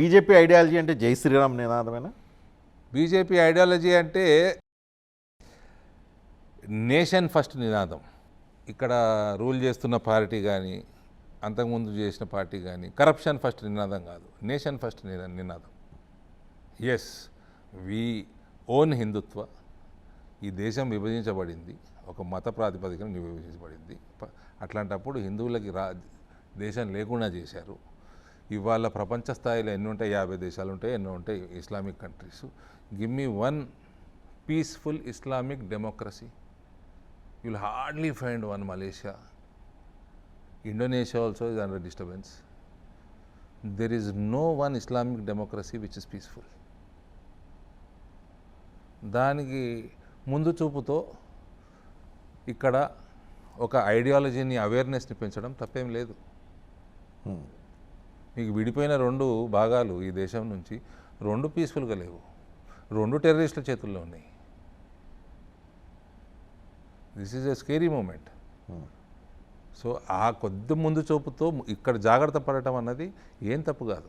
BJP ideology అంటే జై Sriram నినాదమేనా? BJP ideology అంటే నేషన్ ఫస్ట్ నినాదం. ఇక్కడ రూల్ చేస్తున్న పార్టీ కానీ, అంతకుముందు చేసిన పార్టీ కానీ కరప్షన్ ఫస్ట్ నినాదం కాదు, నేషన్ ఫస్ట్ నినాదం. ఎస్, వీ ఓన్ హిందుత్వ. ఈ దేశం విభజించబడింది, ఒక మత ప్రాతిపదికన విభజించబడింది. అట్లాంటప్పుడు హిందువులకి దేశం లేకుండా చేశారు. ఇవాళ ప్రపంచ స్థాయిలో ఎన్ని ఉంటాయి? 50 దేశాలు ఉంటాయి, ఎన్నో ఉంటాయి Islamic countries. Give me one peaceful Islamic democracy. You will hardly find one. Malaysia, Indonesia also is under disturbance. There is no one Islamic democracy which is peaceful. దానికి ముందు చూపుతో ఇక్కడ ఒక ఐడియాలజీని, అవేర్నెస్ని పెంచడం తప్పేం లేదు. మీకు విడిపోయిన 2 భాగాలు ఈ దేశం నుంచి 2 పీస్ఫుల్గా లేవు, 2 టెర్రరిస్టుల చేతుల్లో ఉన్నాయి. This is a scary moment. So ఆ కొద్ది ముందు చూపుతో ఇక్కడ జాగ్రత్త పడటం అన్నది ఏం తప్పు కాదు.